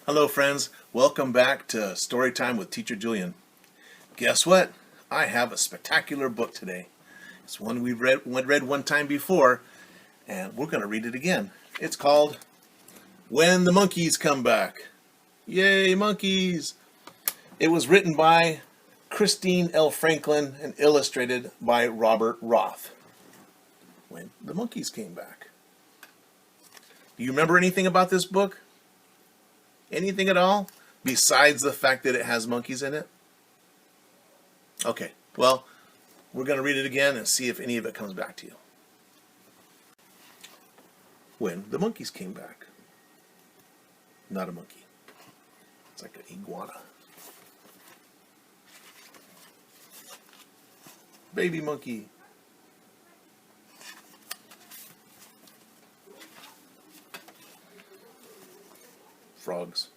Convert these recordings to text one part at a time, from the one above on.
Hello friends, welcome back to Storytime with Teacher Julian. Guess what? I have a spectacular book today. It's one we've read one time before, and we're going to read it again. It's called When the Monkeys Come Back. Yay, monkeys! It was written by Christine L. Franklin and illustrated by Robert Roth. When the Monkeys Came Back. Do you remember anything about this book? Anything at all? Besides the fact that it has monkeys in it? Okay, well, we're going to read it again and see if any of it comes back to you. When the monkeys came back. Not a monkey. It's like an iguana. Baby monkey. Frogs.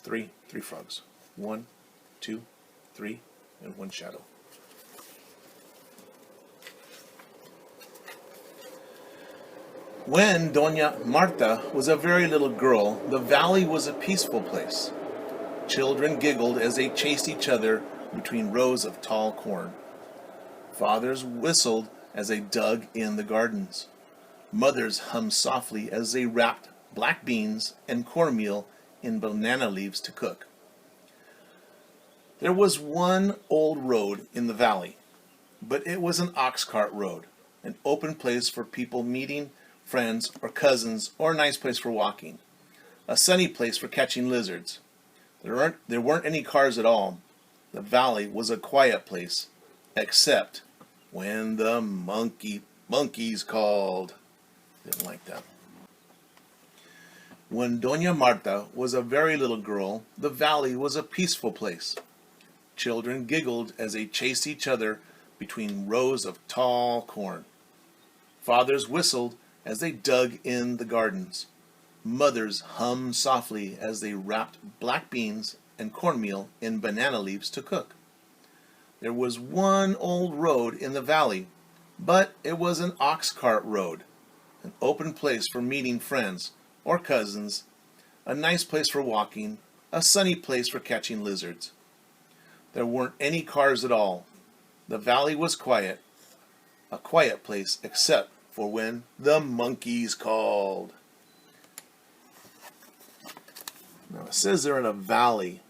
Three frogs. 1, 2, 3, and 1 shadow. When Dona Marta was a very little girl, the valley was a peaceful place. Children giggled as they chased each other between rows of tall corn. Fathers whistled as they dug in the gardens. Mothers hummed softly as they wrapped black beans and cornmeal in banana leaves to cook. There was one old road in the valley, but it was an ox cart road, an open place for people meeting friends or cousins, or a nice place for walking, a sunny place for catching lizards. There weren't any cars at all. The valley was a quiet place, except when the monkeys called. Didn't like that. When Dona Marta was a very little girl, the valley was a peaceful place. Children giggled as they chased each other between rows of tall corn. Fathers whistled as they dug in the gardens. Mothers hummed softly as they wrapped black beans and cornmeal in banana leaves to cook. There was one old road in the valley, but it was an ox cart road, an open place for meeting friends or cousins, a nice place for walking, a sunny place for catching lizards. There weren't any cars at all. The valley was quiet, a quiet place except for when the monkeys called. Now it says they're in a valley,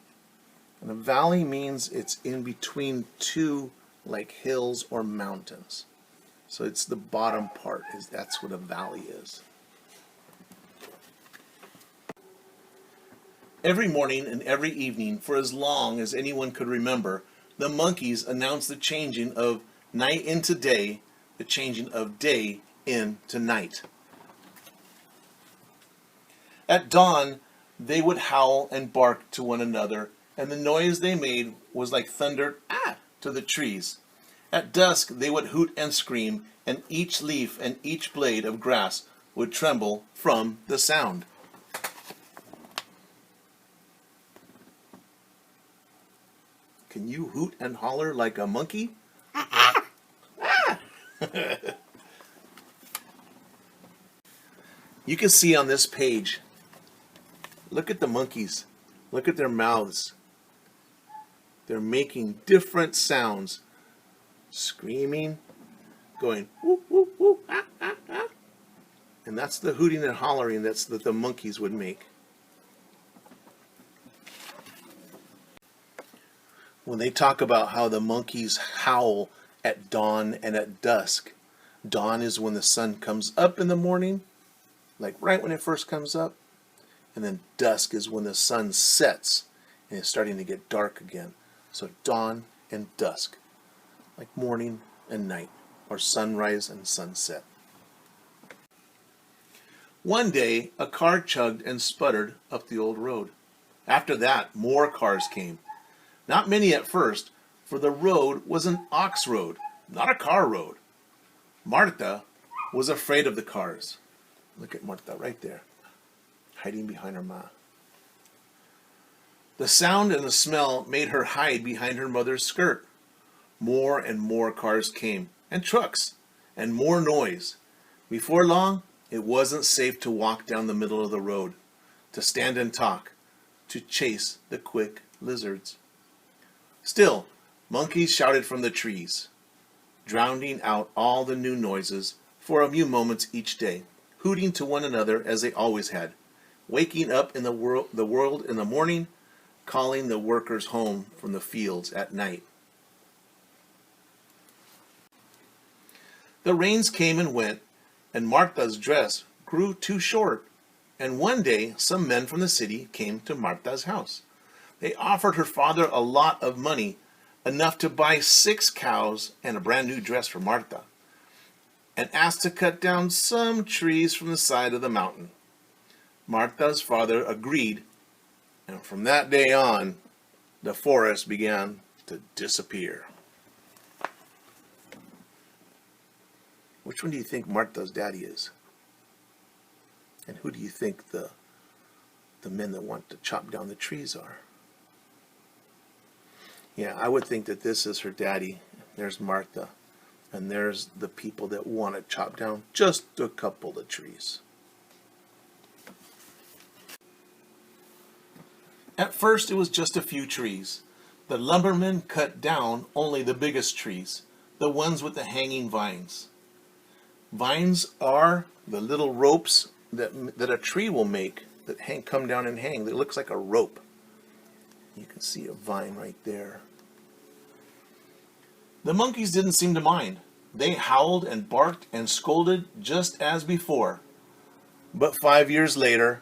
and a valley means it's in between two like hills or mountains. So it's the bottom part, that's what a valley is. Every morning and every evening, for as long as anyone could remember, the monkeys announced the changing of night into day, the changing of day into night. At dawn, they would howl and bark to one another, and the noise they made was like thunder to the trees. At dusk, they would hoot and scream, and each leaf and each blade of grass would tremble from the sound. Can you hoot and holler like a monkey? You can see on this page, look at the monkeys. Look at their mouths. They're making different sounds. Screaming, going whoop, whoop, whoop, ah, ah, ah. And that's the hooting and hollering that the monkeys would make. When they talk about how the monkeys howl at dawn and at dusk, dawn is when the sun comes up in the morning, like right when it first comes up, and then dusk is when the sun sets and it's starting to get dark again. So dawn and dusk, like morning and night, or sunrise and sunset. One day, a car chugged and sputtered up the old road. After that, more cars came. Not many at first, for the road was an ox road, not a car road. Marta was afraid of the cars. Look at Marta right there, hiding behind her ma. The sound and the smell made her hide behind her mother's skirt. More and more cars came, and trucks, and more noise. Before long, it wasn't safe to walk down the middle of the road. to stand and talk, to chase the quick lizards. Still, monkeys shouted from the trees, drowning out all the new noises for a few moments each day, hooting to one another as they always had, waking up in the world in the morning, calling the workers home from the fields at night. The rains came and went, and Marta's dress grew too short, and one day some men from the city came to Marta's house. They offered her father a lot of money, enough to buy 6 cows and a brand new dress for Marta, and asked to cut down some trees from the side of the mountain. Marta's father agreed, and from that day on, the forest began to disappear. Which one do you think Marta's daddy is? And who do you think the men that want to chop down the trees are? Yeah, I would think that this is her daddy. There's Marta. And there's the people that want to chop down just a couple of trees. At first it was just a few trees. The lumbermen cut down only the biggest trees, the ones with the hanging vines. Vines are the little ropes that a tree will make that come down and hang. It looks like a rope. You can see a vine right there. The monkeys didn't seem to mind. They howled and barked and scolded just as before. But 5 years later,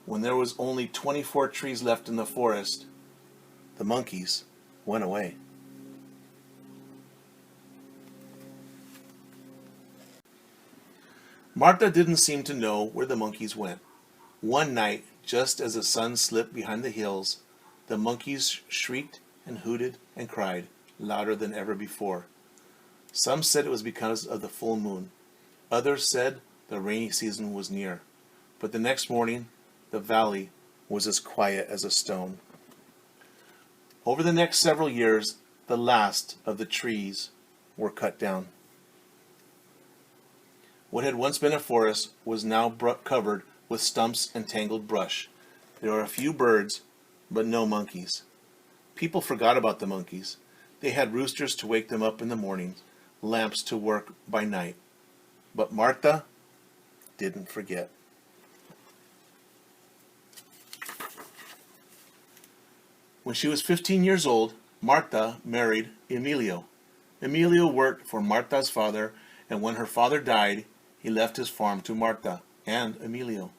when there was only 24 trees left in the forest, the monkeys went away. Marta didn't seem to know where the monkeys went. One night, just as the sun slipped behind the hills, the monkeys shrieked and hooted and cried louder than ever before. Some said it was because of the full moon. Others said the rainy season was near. But the next morning, the valley was as quiet as a stone. Over the next several years, the last of the trees were cut down. What had once been a forest was now covered with stumps and tangled brush. There were a few birds, but no monkeys. People forgot about the monkeys. They had roosters to wake them up in the morning, lamps to work by night. But Marta didn't forget. When she was 15 years old, Marta married Emilio. Emilio worked for Marta's father, and when her father died, he left his farm to Marta and Emilio.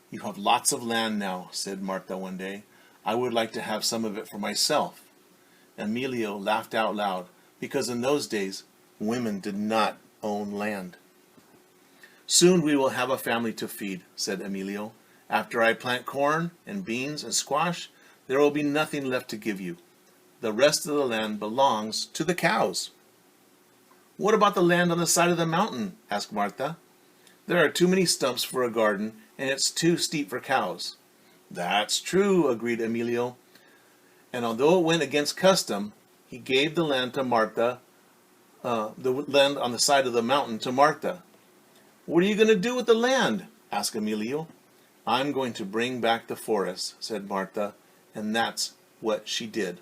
"You have lots of land now," said Marta one day. "I would like to have some of it for myself." Emilio laughed out loud, because in those days, women did not own land. "Soon we will have a family to feed," said Emilio. "After I plant corn and beans and squash, there will be nothing left to give you. The rest of the land belongs to the cows." "What about the land on the side of the mountain?" asked Marta. "There are too many stumps for a garden, and it's too steep for cows." "That's true," agreed Emilio. And although it went against custom, he gave the land to Marta, the land on the side of the mountain to Marta. "What are you going to do with the land?" asked Emilio. "I'm going to bring back the forest," said Marta, and that's what she did.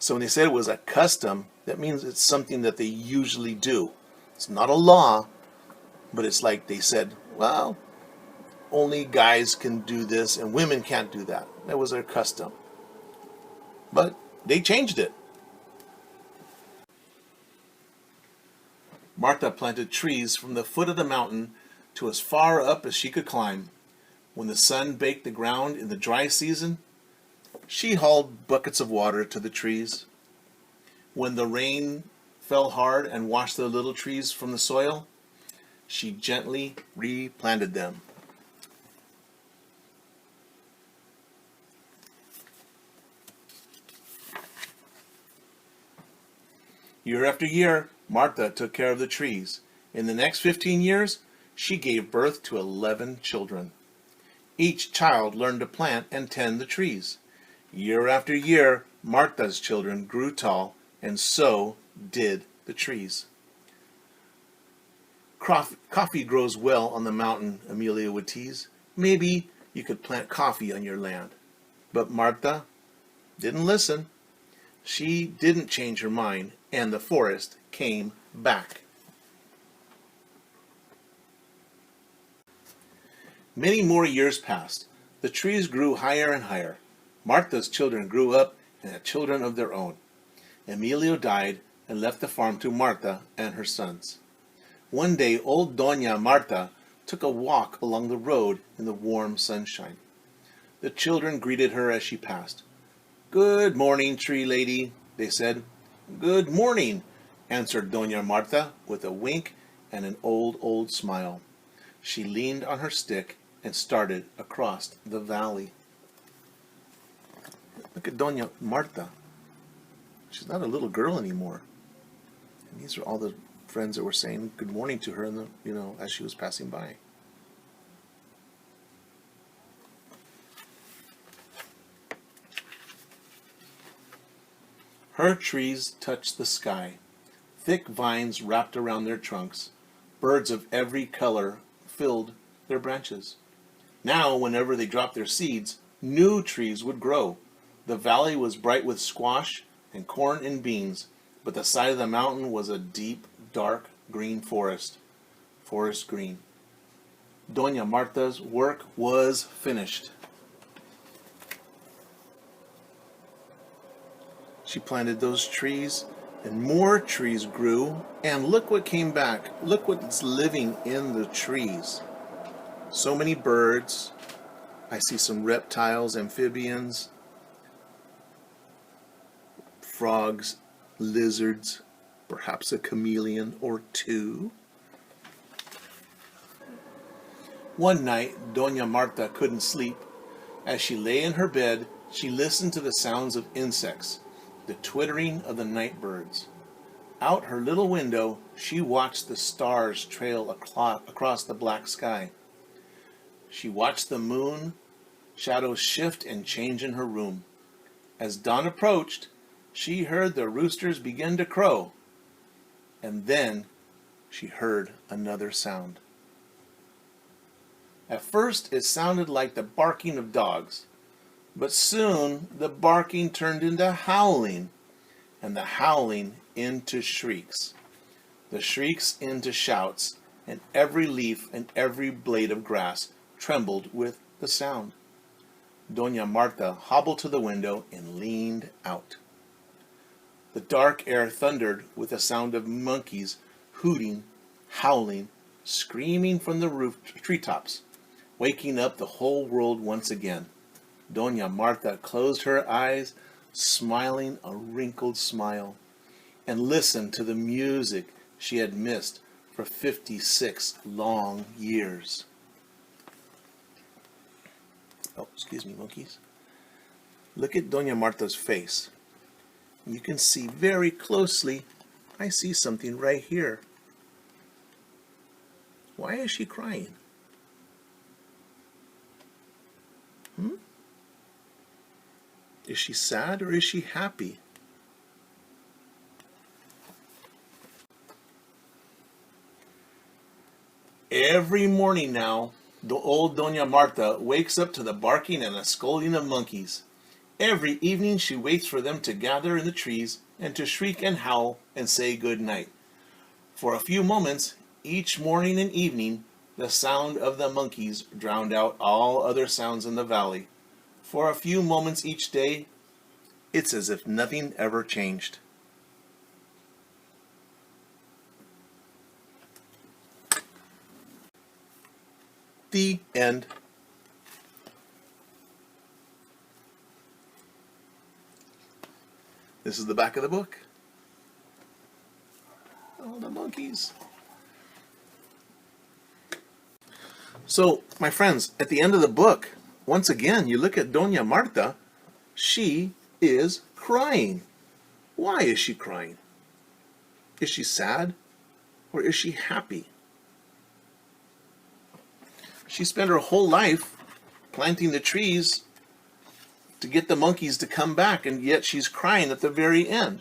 So when they said it was a custom, that means it's something that they usually do. It's not a law, but it's like they said, well, only guys can do this and women can't do that. That was their custom. But they changed it. Marta planted trees from the foot of the mountain to as far up as she could climb. When the sun baked the ground in the dry season, she hauled buckets of water to the trees. When the rain fell hard and washed the little trees from the soil, she gently replanted them. Year after year, Marta took care of the trees. In the next 15 years, she gave birth to 11 children. Each child learned to plant and tend the trees. Year after year, Marta's children grew tall, and so did the trees. coffee grows well on the mountain, Emilio would tease. Maybe you could plant coffee on your land. But Marta didn't listen. She didn't change her mind, and the forest came back. Many more years passed. The trees grew higher and higher. Marta's children grew up and had children of their own. Emilio died and left the farm to Marta and her sons. One day, old Dona Marta took a walk along the road in the warm sunshine. The children greeted her as she passed. "Good morning, tree lady," they said. "Good morning," answered Dona Marta with a wink and an old smile. She leaned on her stick and started across the valley. Look at Dona Marta. She's not a little girl anymore. And these are all the friends that were saying good morning to her as she was passing by. Her trees touched the sky. Thick vines wrapped around their trunks. Birds of every color filled their branches. Now, whenever they dropped their seeds, new trees would grow. The valley was bright with squash and corn and beans, but the side of the mountain was a deep, dark green forest. Forest green. Dona Marta's work was finished. She planted those trees, and more trees grew, and look what came back. Look what's living in the trees. So many birds. I see some reptiles, amphibians, frogs, lizards, perhaps a chameleon or two. One night, Dona Marta couldn't sleep. As she lay in her bed, she listened to the sounds of insects, the twittering of the night birds. Out her little window, she watched the stars trail across the black sky. She watched the moon shadows shift and change in her room. As dawn approached, she heard the roosters begin to crow. And then she heard another sound. At first, it sounded like the barking of dogs. But soon the barking turned into howling, and the howling into shrieks, the shrieks into shouts, and every leaf and every blade of grass trembled with the sound. Dona Marta hobbled to the window and leaned out. The dark air thundered with the sound of monkeys hooting, howling, screaming from the treetops, waking up the whole world once again. Dona Marta closed her eyes, smiling a wrinkled smile, and listened to the music she had missed for 56 long years. Oh, excuse me, monkeys. Look at Dona Marta's face. You can see very closely. I see something right here. Why is she crying? Is she sad or is she happy? Every morning now, the old Dona Marta wakes up to the barking and the scolding of monkeys. Every evening she waits for them to gather in the trees and to shriek and howl and say good night. For a few moments, each morning and evening, the sound of the monkeys drowned out all other sounds in the valley. For a few moments each day, it's as if nothing ever changed. The end. This is the back of the book. Oh, the monkeys. So, my friends, at the end of the book, once again, you look at Dona Marta, she is crying. Why is she crying? Is she sad or is she happy? She spent her whole life planting the trees to get the monkeys to come back, and yet she's crying at the very end.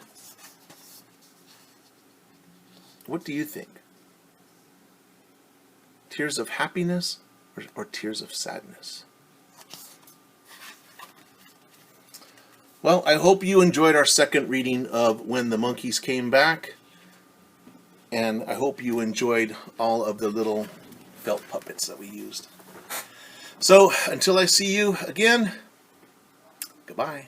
What do you think? Tears of happiness or tears of sadness? Well, I hope you enjoyed our second reading of When the Monkeys Came Back. And I hope you enjoyed all of the little felt puppets that we used. So, until I see you again, goodbye.